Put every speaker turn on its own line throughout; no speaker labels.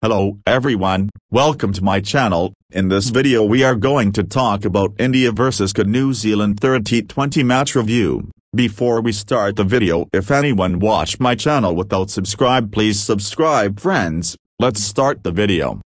Hello everyone, welcome to my channel. In this video we are going to talk about India vs New Zealand third T20 match review. Before we start the video, if anyone watched my channel without subscribe, please subscribe friends. Let's start the video.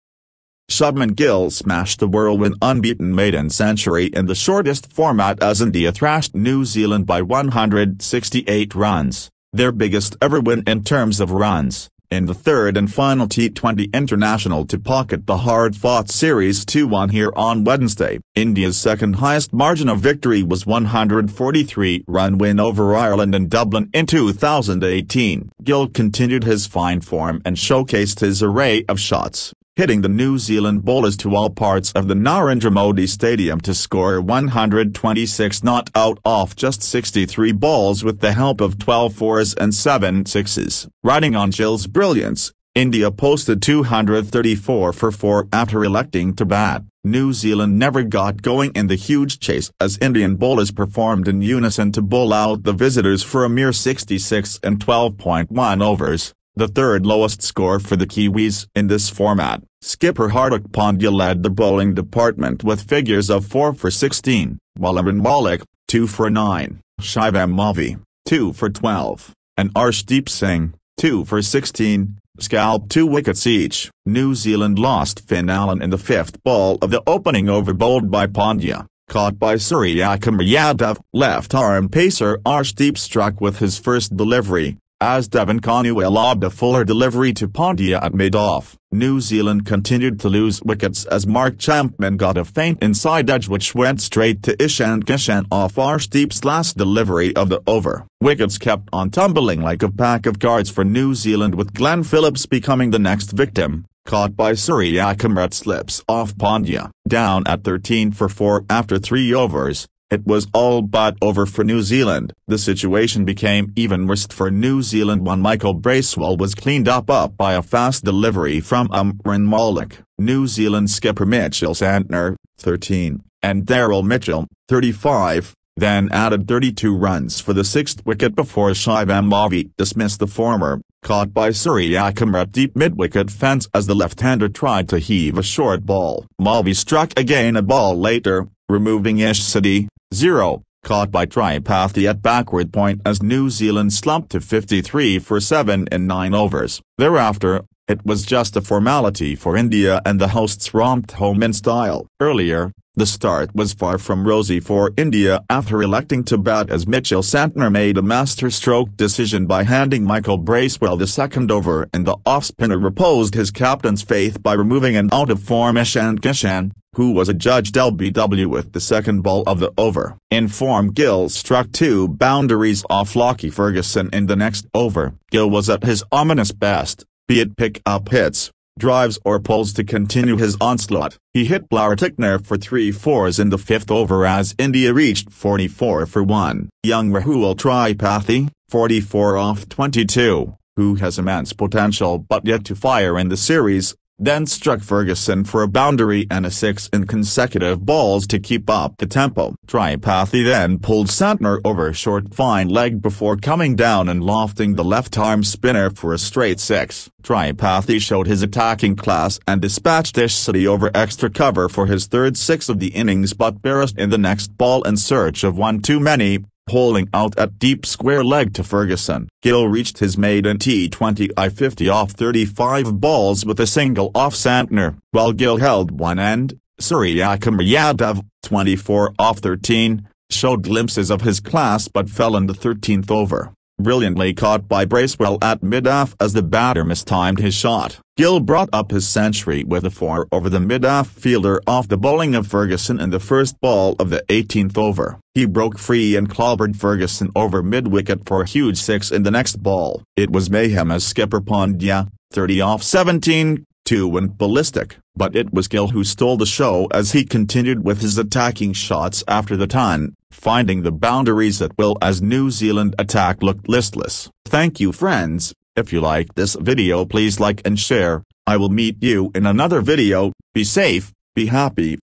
Shubman Gill smashed the whirlwind unbeaten maiden century in the shortest format as India thrashed New Zealand by 168 runs, their biggest ever win in terms of runs, in the third and final T20 International to pocket the hard-fought series 2-1 here on Wednesday. India's second highest margin of victory was 143-run win over Ireland in Dublin in 2018. Gill continued his fine form and showcased his array of shots, hitting the New Zealand bowlers to all parts of the Narendra Modi Stadium to score 126 not out off just 63 balls with the help of 12 fours and 7 sixes. Riding on Gill's brilliance, India posted 234 for 4 after electing to bat. New Zealand never got going in the huge chase as Indian bowlers performed in unison to bowl out the visitors for a mere 66 and 12.1 overs. The third lowest score for the Kiwis in this format. Skipper Hardik Pandya led the bowling department with figures of 4 for 16, while Narendra Modi, 2 for 9, Shubman Gill, 2 for 12, and Hardik Pandya, 2 for 16, scalped 2 wickets each. New Zealand lost Finn Allen in the fifth ball of the opening over bowled by Pandya, caught by Yadav. Left-arm pacer Hardik struck with his first delivery, as Devon Conway lobbed a fuller delivery to Pandya at mid-off. New Zealand continued to lose wickets as Mark Champman got a faint inside edge which went straight to Ishan Kishan off Hardik's last delivery of the over. Wickets kept on tumbling like a pack of cards for New Zealand, with Glenn Phillips becoming the next victim, caught by at slips off Pandya. Down at 13 for 4 after 3 overs, it was all but over for New Zealand. The situation became even worse for New Zealand when Michael Bracewell was cleaned up by a fast delivery from Narendra Modi. New Zealand skipper Mitchell Santner, 13, and Daryl Mitchell, 35, then added 32 runs for the sixth wicket before Shubman Gill dismissed the former, caught by at deep mid-wicket fence as the left-hander tried to heave a short ball. Gill struck again a ball later, removing Ish City, 0, caught by Tripathi at backward point as New Zealand slumped to 53 for 7 in 9 overs. Thereafter, it was just a formality for India and the hosts romped home in style. Earlier, the start was far from rosy for India after electing to bat as Mitchell Santner made a masterstroke decision by handing Michael Bracewell the second over, and the off-spinner reposed his captain's faith by removing an out-of-form Ishan Kishan, who was adjudged LBW with the second ball of the over. In form, Gill struck 2 boundaries off Lockie Ferguson in the next over. Gill was at his ominous best, be it pick-up hits, drives or pulls to continue his onslaught. He hit Blair Tickner for 3 fours in the fifth over as India reached 44 for 1. Young Rahul Tripathi, 44 off 22, who has immense potential but yet to fire in the series, then struck Ferguson for a boundary and a 6 in consecutive balls to keep up the tempo. Tripathi then pulled Santner over short fine leg before coming down and lofting the left-arm spinner for a straight 6. Tripathi showed his attacking class and dispatched Ish City over extra cover for his third 6 of the innings, but barraged in the next ball in search of one too many, holding out at deep square leg to Ferguson. Gill reached his maiden T20 50 off 35 balls with a single off Santner, while Gill held one end. Yadav, 24 off 13, showed glimpses of his class but fell in the 13th over, brilliantly caught by Bracewell at mid-off as the batter mistimed his shot. Gill brought up his century with a 4 over the mid-off fielder off the bowling of Ferguson in the first ball of the 18th over. He broke free and clobbered Ferguson over mid-wicket for a huge 6 in the next ball. It was mayhem as skipper Pandya, 30 off 17, 2 went ballistic, but it was Gill who stole the show as he continued with his attacking shots after the ton, finding the boundaries at will as New Zealand attack looked listless. Thank you friends. If you liked this video, please like and share. I will meet you in another video. Be safe, be happy.